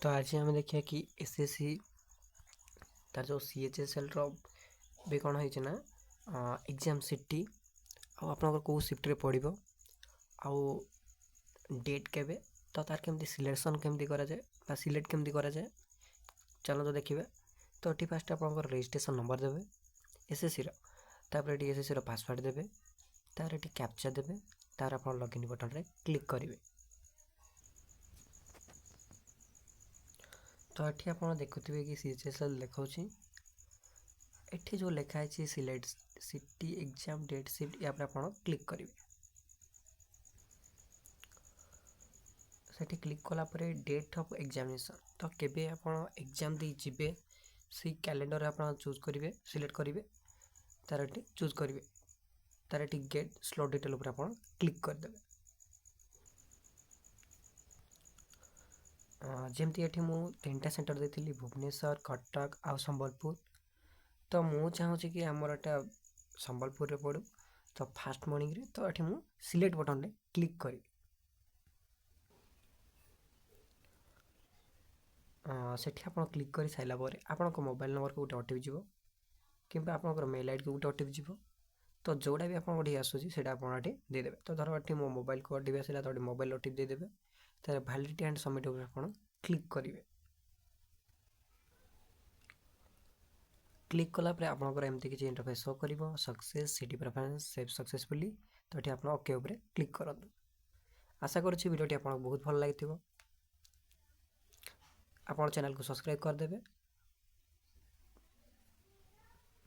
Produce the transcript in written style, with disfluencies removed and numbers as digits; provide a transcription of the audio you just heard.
तो आज आम देखिए कि एसएससी तार जो सीएचएसएल भी कौन होना एग्जाम सीटी आप कौ सिफ्ट पड़ो आउ डेट केबे तो तार केमती सिलेक्शन केमती करा जाए सिलेक्ट केमती करा जाए चलो तो देखिए। तो ये फास्ट आप रजिस्ट्रेशन नंबर देवे एसएससी तापर ये एसएससी पासवर्ड देवे तार ये कैप्चा देवे तार आप लॉगिन बटन रे क्लिक करेंगे। तो ये आप देखुए कि सीएचएसएल देखा एठी जो लिखाई select city exam date shift या आप क्लिक करेंगे। सेठी क्लिक कलापर डेट ऑफ एग्जामिनेशन तो केबे आप एग्जाम दे जीवे से कैलेंडर आप चूज करेंगे सिलेक्ट करेंगे तार चूज करेंगे तार गेट स्लॉट डिटेल उपर आप क्लिक करदे। जमती ये मुझे 3टा सेंटर देती भुवनेश्वर कटक आ संबलपुर तो मु चाहूँगी कि आमर एटा संबलपुर पड़ू तो फास्ट मॉर्निंग रे तो ये मुझे सिलेक्ट बटन रे क्लिक करी सेठी आप क्लिक कर सारापर आप मोबाइल नंबर को गोटे ओटीपी जीव कि आप मेल आईडी को गोटे ओटीपी जीव तो जोड़ा भी आपको आसूसी से देदेवे। तो धर ये मो मोबाइल को ओटीपी आसला तो मोबाइल ओटीपी देदेवे तार वैलिडिटी एंड सबमिट उपर आप क्लिक करेंगे। क्लिक कलापर आपंकर एमती किसी इंटरफेस शो कर success city preference save successfully तो ये आप ओके उपर क्लिक करूँ। आशा करुँच भिडियोटी आपको बहुत भल लगी आप चैनल को सब्सक्राइब करदे।